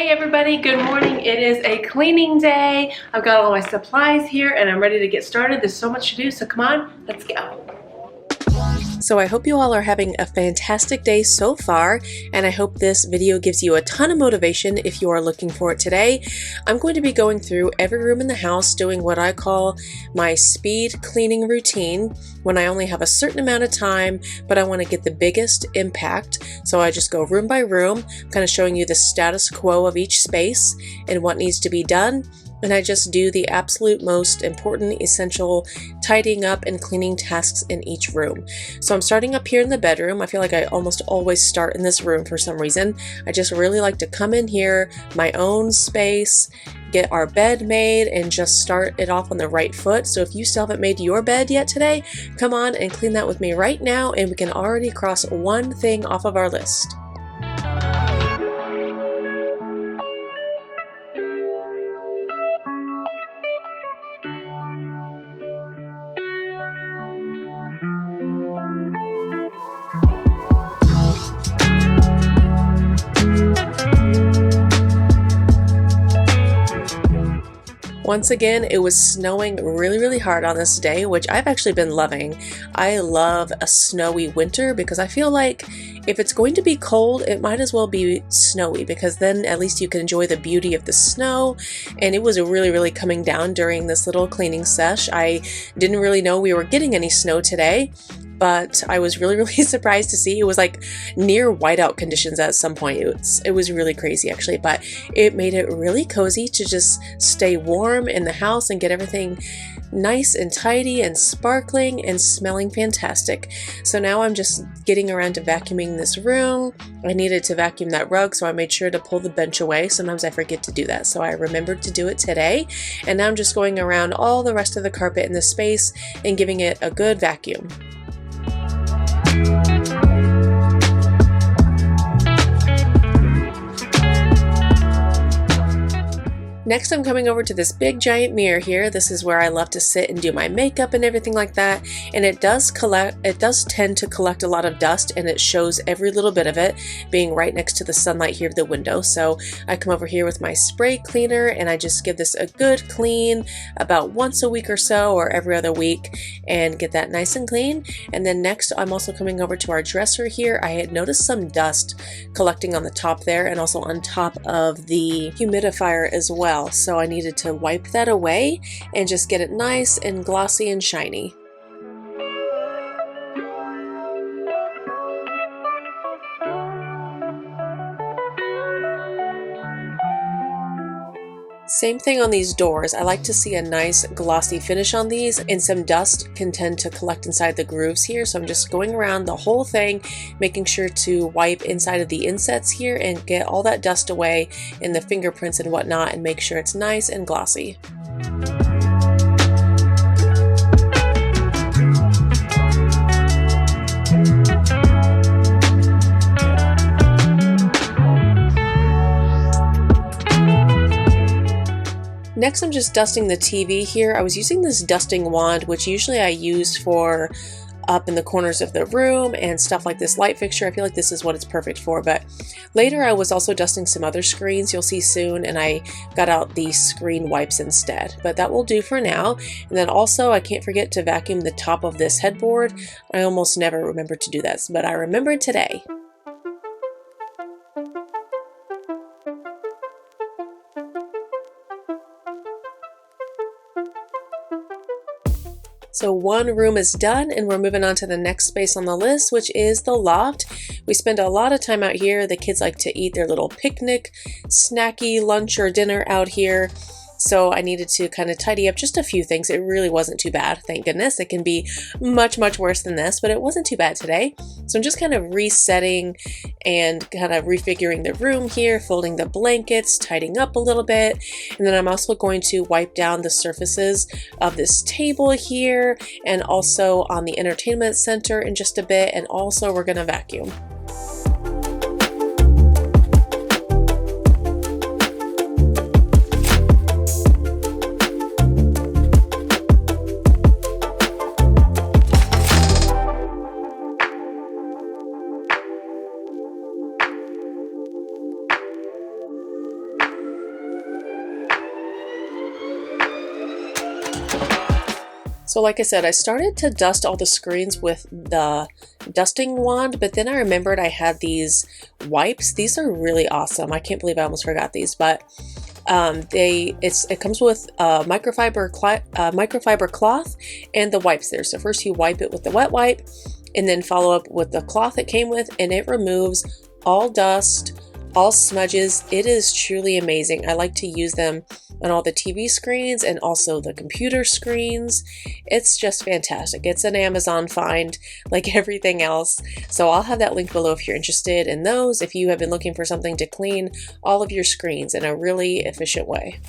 Hey everybody, good morning. It is a cleaning day. I've got all my supplies here and I'm ready to get started. There's so much to do, so come on, let's go. So I hope you all are having a fantastic day so far, and I hope this video gives you a ton of motivation if you are looking for it today. I'm going to be going through every room in the house doing what I call my speed cleaning routine when I only have a certain amount of time, but I want to get the biggest impact. So I just go room by room, kind of showing you the status quo of each space and what needs to be done. And I just do the absolute most important, essential tidying up and cleaning tasks in each room. So I'm starting up here in the bedroom. I feel like I almost always start in this room for some reason. I just really like to come in here, my own space, get our bed made, and just start it off on the right foot. So if you still haven't made your bed yet today, come on and clean that with me right now, and we can already cross one thing off of our list. Once again, it was snowing really hard on this day, which I've actually been loving. I love a snowy winter because I feel like if it's going to be cold, it might as well be snowy, because then at least you can enjoy the beauty of the snow. And it was really coming down during this little cleaning sesh. I didn't really know we were getting any snow today, but I was really surprised to see it was like near whiteout conditions at some point. It was really crazy actually, but it made it really cozy to just stay warm in the house and get everything nice and tidy and sparkling and smelling fantastic. So now I'm just getting around to vacuuming this room. I needed to vacuum that rug, so I made sure to pull the bench away. Sometimes I forget to do that, so I remembered to do it today. And now I'm just going around all the rest of the carpet in the space and giving it a good vacuum. Next, I'm coming over to this big giant mirror here. This is where I love to sit and do my makeup and everything like that. And it does tend to collect a lot of dust, and it shows every little bit of it being right next to the sunlight here of the window. So I come over here with my spray cleaner and I just give this a good clean about once a week or so, or every other week, and get that nice and clean. And then next, I'm also coming over to our dresser here. I had noticed some dust collecting on the top there and also on top of the humidifier as well. So I needed to wipe that away and just get it nice and glossy and shiny. Same thing on these doors. I like to see a nice glossy finish on these, and some dust can tend to collect inside the grooves here. So I'm just going around the whole thing, making sure to wipe inside of the insets here and get all that dust away and the fingerprints and whatnot, and make sure it's nice and glossy. Next, I'm just dusting the TV here. I was using this dusting wand, which usually I use for up in the corners of the room and stuff like this light fixture. I feel like this is what it's perfect for, but later I was also dusting some other screens you'll see soon, and I got out the screen wipes instead, but that will do for now. And then also I can't forget to vacuum the top of this headboard. I almost never remember to do that, but I remembered today. So one room is done, and we're moving on to the next space on the list, which is the loft. We spend a lot of time out here. The kids like to eat their little picnic, snacky lunch or dinner out here. So I needed to kind of tidy up just a few things. It really wasn't too bad, thank goodness. It can be much worse than this, but it wasn't too bad today. So I'm just kind of resetting and kind of refiguring the room here, folding the blankets, tidying up a little bit. And then I'm also going to wipe down the surfaces of this table here, and also on the entertainment center in just a bit. And also we're going to vacuum. So like I said, I started to dust all the screens with the dusting wand, but then I remembered I had these wipes. These are really awesome. I can't believe I almost forgot these, but it comes with a microfiber cloth and the wipes there. So first you wipe it with the wet wipe and then follow up with the cloth it came with, and it removes all dust, all smudges. It is truly amazing. I like to use them on all the TV screens and also the computer screens. It's just fantastic. It's an Amazon find like everything else. So I'll have that link below if you're interested in those, if you have been looking for something to clean all of your screens in a really efficient way.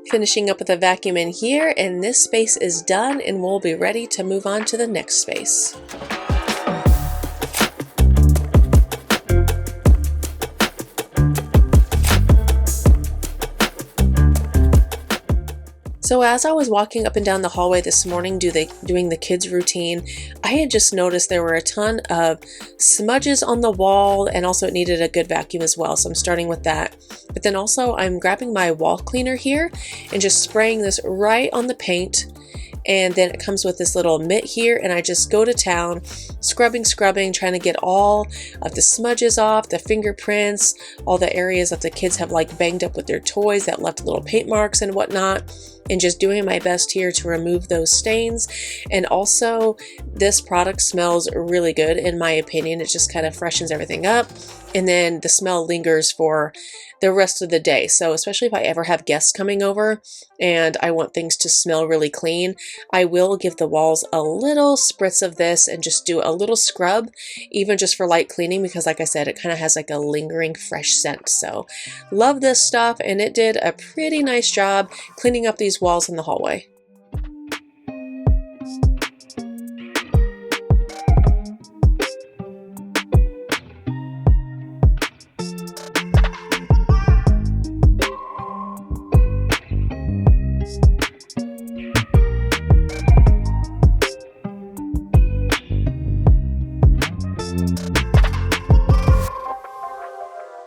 Finishing up with a vacuum in here, and this space is done and we'll be ready to move on to the next space. So as I was walking up and down the hallway this morning doing the kids' routine, I had just noticed there were a ton of smudges on the wall, and also it needed a good vacuum as well. So I'm starting with that. But then also I'm grabbing my wall cleaner here and just spraying this right on the paint. And then it comes with this little mitt here, and I just go to town, scrubbing, trying to get all of the smudges off, the fingerprints, all the areas that the kids have like banged up with their toys that left little paint marks and whatnot, and just doing my best here to remove those stains. And also this product smells really good in my opinion. It just kind of freshens everything up, and then the smell lingers for the rest of the day. So especially if I ever have guests coming over and I want things to smell really clean, I will give the walls a little spritz of this and just do a little scrub, even just for light cleaning, because like I said, it kind of has like a lingering fresh scent. So love this stuff, and it did a pretty nice job cleaning up these walls in the hallway.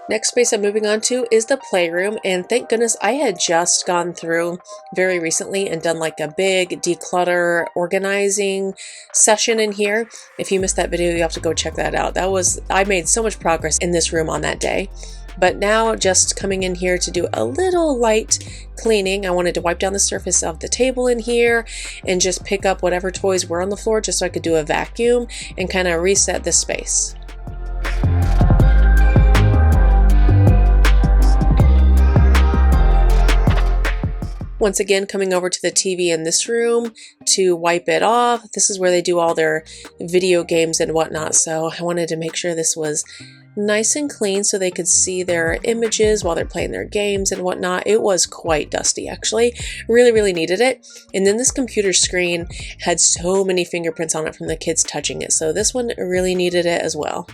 Next space I'm moving on to is the playroom, and thank goodness I had just gone through very recently and done like a big declutter organizing session in here. If you missed that video, you have to go check that out. I made so much progress in this room on that day. But now just coming in here to do a little light cleaning. I wanted to wipe down the surface of the table in here and just pick up whatever toys were on the floor just so I could do a vacuum and kind of reset this space. Once again, coming over to the TV in this room to wipe it off. This is where they do all their video games and whatnot, so I wanted to make sure this was nice and clean so they could see their images while they're playing their games and whatnot. It was quite dusty actually. Really needed it. And then this computer screen had so many fingerprints on it from the kids touching it, so this one really needed it as well.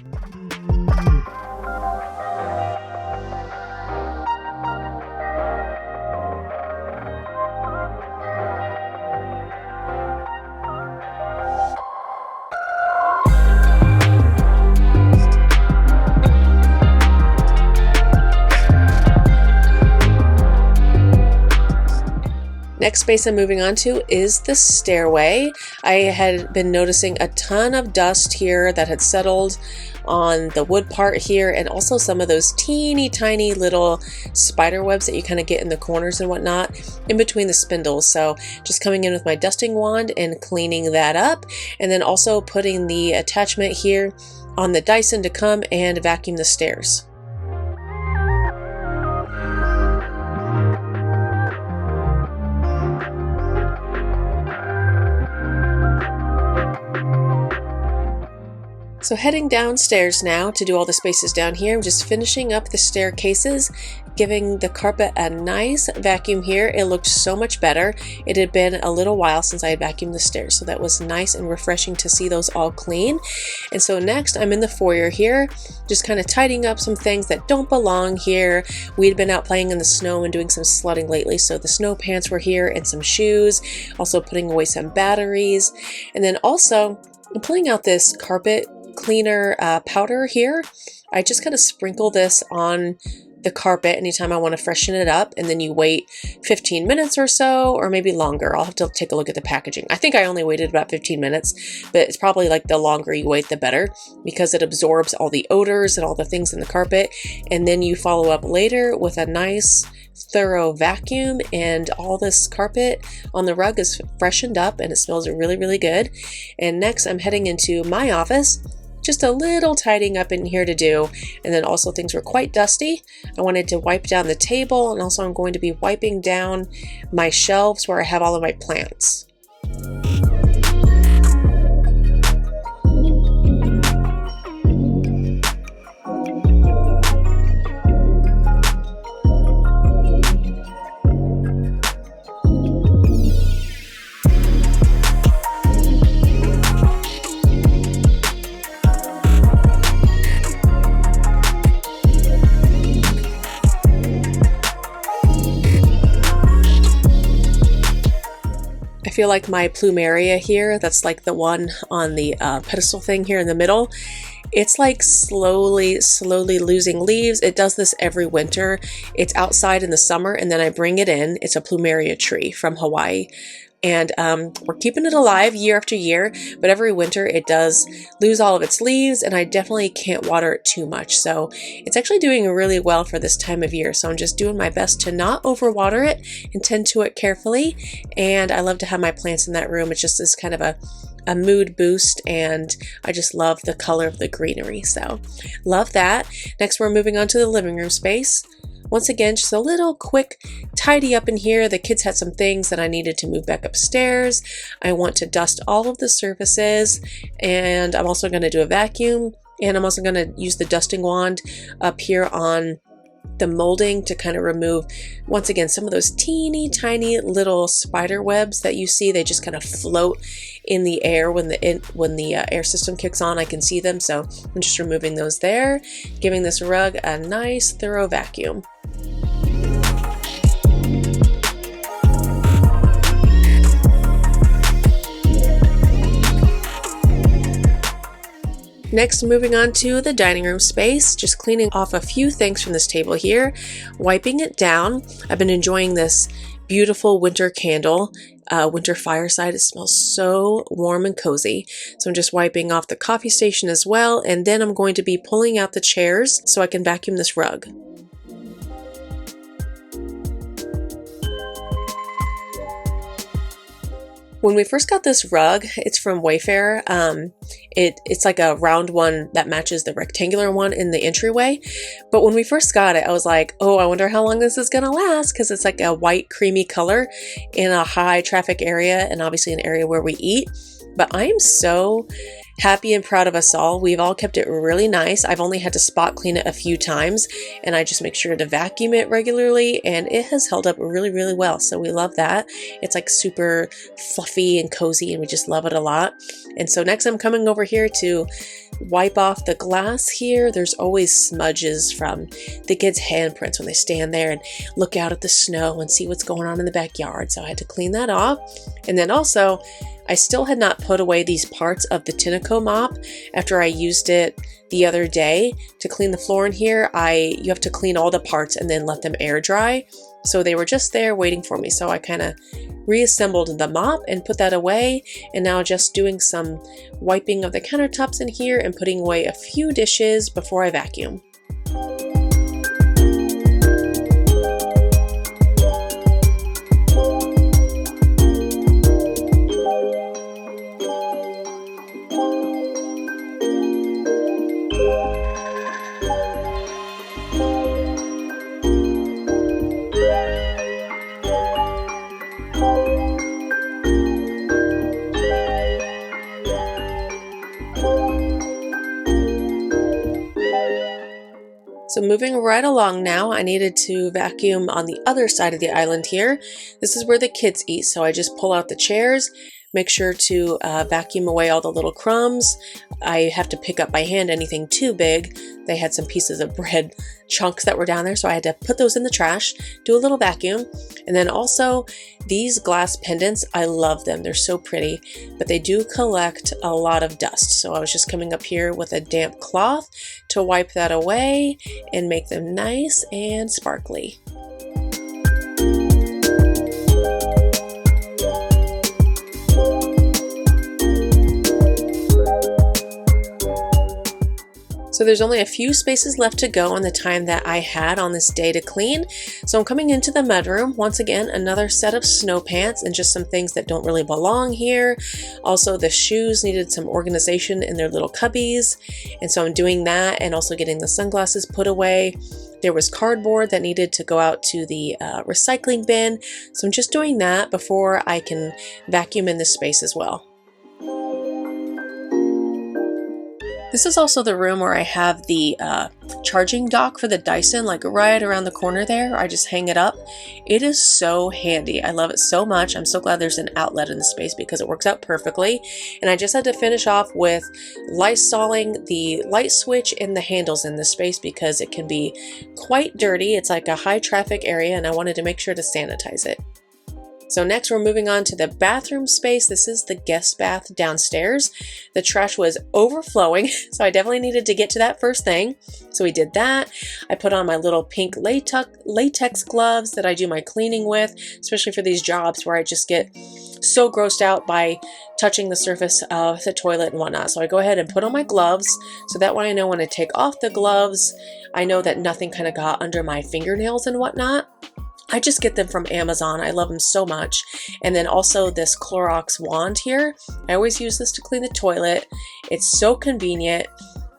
Next space I'm moving on to is the stairway. I had been noticing a ton of dust here that had settled on the wood part here, and also some of those teeny tiny little spider webs that you kind of get in the corners and whatnot in between the spindles. So just coming in with my dusting wand and cleaning that up, and then also putting the attachment here on the Dyson to come and vacuum the stairs. So heading downstairs now to do all the spaces down here. I'm just finishing up the staircases, giving the carpet a nice vacuum here. It looked so much better. It had been a little while since I had vacuumed the stairs, so that was nice and refreshing to see those all clean. And so next I'm in the foyer here, just kind of tidying up some things that don't belong here. We'd been out playing in the snow and doing some sledding lately, so the snow pants were here and some shoes, also putting away some batteries. And then also I'm pulling out this carpet cleaner powder here. I just kind of sprinkle this on the carpet anytime I want to freshen it up, and then you wait 15 minutes or so, or maybe longer. I'll have to take a look at the packaging. I think I only waited about 15 minutes, but it's probably like the longer you wait, the better, because it absorbs all the odors and all the things in the carpet. And then you follow up later with a nice thorough vacuum, and all this carpet on the rug is freshened up and it smells really, really good. And next I'm heading into my office. Just a little tidying up in here to do, and then also things were quite dusty. I wanted to wipe down the table, and also I'm going to be wiping down my shelves where I have all of my plants. I feel like my plumeria here, that's like the one on the pedestal thing here in the middle, it's like slowly losing leaves. It does this every winter. It's outside in the summer and then I bring it in. It's a plumeria tree from Hawaii. And we're keeping it alive year after year, but every winter it does lose all of its leaves, and I definitely can't water it too much. So it's actually doing really well for this time of year. So I'm just doing my best to not overwater it and tend to it carefully. And I love to have my plants in that room. It's just this kind of a mood boost, and I just love the color of the greenery. So love that. Next, we're moving on to the living room space. Once again, just a little quick tidy up in here. The kids had some things that I needed to move back upstairs. I want to dust all of the surfaces, and I'm also going to do a vacuum, and I'm also going to use the dusting wand up here on the molding to kind of remove, once again, some of those teeny tiny little spider webs that you see. They just kind of float in the air when the air system kicks on. I can see them, so I'm just removing those there, giving this rug a nice thorough vacuum. Next, moving on to the dining room space, just cleaning off a few things from this table here, wiping it down. I've been enjoying this beautiful winter candle, winter fireside. It smells so warm and cozy. So I'm just wiping off the coffee station as well, and then I'm going to be pulling out the chairs so I can vacuum this rug. When we first got this rug, it's from Wayfair. It's like a round one that matches the rectangular one in the entryway. But when we first got it, I was like, oh, I wonder how long this is gonna last, because it's like a white creamy color in a high traffic area, and obviously an area where we eat. But I am so happy and proud of us all. We've all kept it really nice. I've only had to spot clean it a few times, and I just make sure to vacuum it regularly, and it has held up really, really well. So we love that. It's like super fluffy and cozy, and we just love it a lot. And so next I'm coming over here to wipe off the glass here. There's always smudges from the kids' handprints when they stand there and look out at the snow and see what's going on in the backyard. So I had to clean that off. And then also, I still had not put away these parts of the Tinaco mop after I used it the other day to clean the floor in here. You have to clean all the parts and then let them air dry. So they were just there waiting for me. So I kind of reassembled the mop and put that away. And now just doing some wiping of the countertops in here and putting away a few dishes before I vacuum. So moving right along now, I needed to vacuum on the other side of the island here. This is where the kids eat, so I just pull out the chairs, Make sure to vacuum away all the little crumbs. I have to pick up by hand anything too big. They had some pieces of bread chunks that were down there, so I had to put those in the trash, do a little vacuum. And then also these glass pendants, I love them. They're so pretty, but they do collect a lot of dust. So I was just coming up here with a damp cloth to wipe that away and make them nice and sparkly. So there's only a few spaces left to go on the time that I had on this day to clean. So I'm coming into the mudroom. Once again, another set of snow pants and just some things that don't really belong here. Also, the shoes needed some organization in their little cubbies. And so I'm doing that and also getting the sunglasses put away. There was cardboard that needed to go out to the recycling bin. So I'm just doing that before I can vacuum in this space as well. This is also the room where I have the charging dock for the Dyson, like right around the corner there. I just hang it up. It is so handy. I love it so much. I'm so glad there's an outlet in the space because it works out perfectly. And I just had to finish off with Lysoling the light switch and the handles in this space because it can be quite dirty. It's like a high traffic area and I wanted to make sure to sanitize it. So next we're moving on to the bathroom space. This is the guest bath downstairs. The trash was overflowing, so I definitely needed to get to that first thing. So we did that. I put on my little pink latex gloves that I do my cleaning with, especially for these jobs where I just get so grossed out by touching the surface of the toilet and whatnot. So I go ahead and put on my gloves so that way I know when I take off the gloves, I know that nothing kind of got under my fingernails and whatnot. I just get them from Amazon. I love them so much. And then also this Clorox wand here. I always use this to clean the toilet. It's so convenient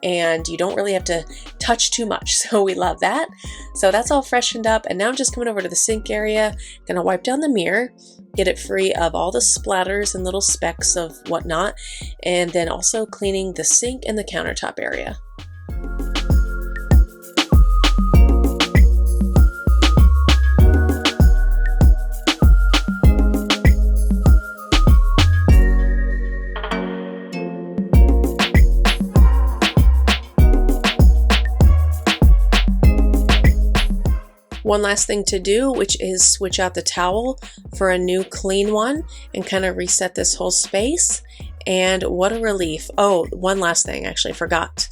and you don't really have to touch too much. So we love that. So that's all freshened up. And now I'm just coming over to the sink area. Gonna wipe down the mirror, get it free of all the splatters and little specks of whatnot. And then also cleaning the sink and the countertop area. One last thing to do, which is switch out the towel for a new clean one and kind of reset this whole space. And what a relief. Oh, one last thing, actually forgot,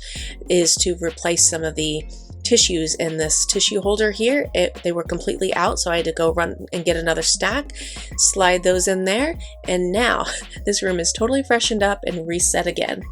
is to replace some of the tissues in this tissue holder here. They were completely out, so I had to go run and get another stack, slide those in there, and now this room is totally freshened up and reset again.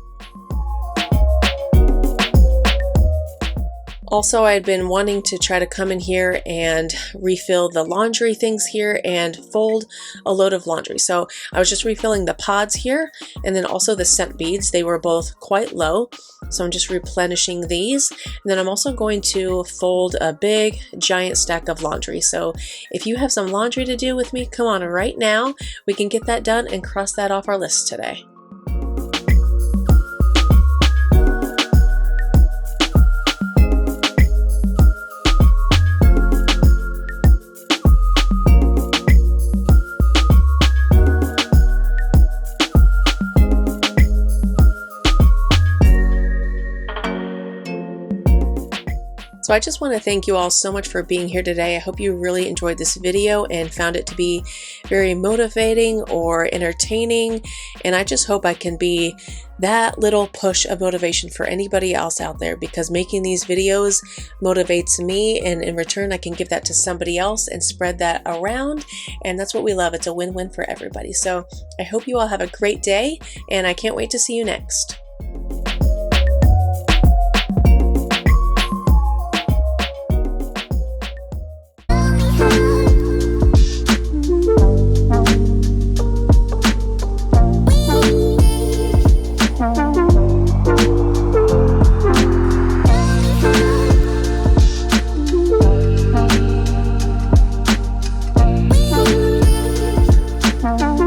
Also, I had been wanting to try to come in here and refill the laundry things here and fold a load of laundry. So I was just refilling the pods here and then also the scent beads. They were both quite low. So I'm just replenishing these. And then I'm also going to fold a big giant stack of laundry. So if you have some laundry to do with me, come on right now. We can get that done and cross that off our list today. So I just want to thank you all so much for being here today. I hope you really enjoyed this video and found it to be very motivating or entertaining. And I just hope I can be that little push of motivation for anybody else out there, because making these videos motivates me, and in return I can give that to somebody else and spread that around, and that's what we love. It's a win-win for everybody. So I hope you all have a great day, and I can't wait to see you next. Bye.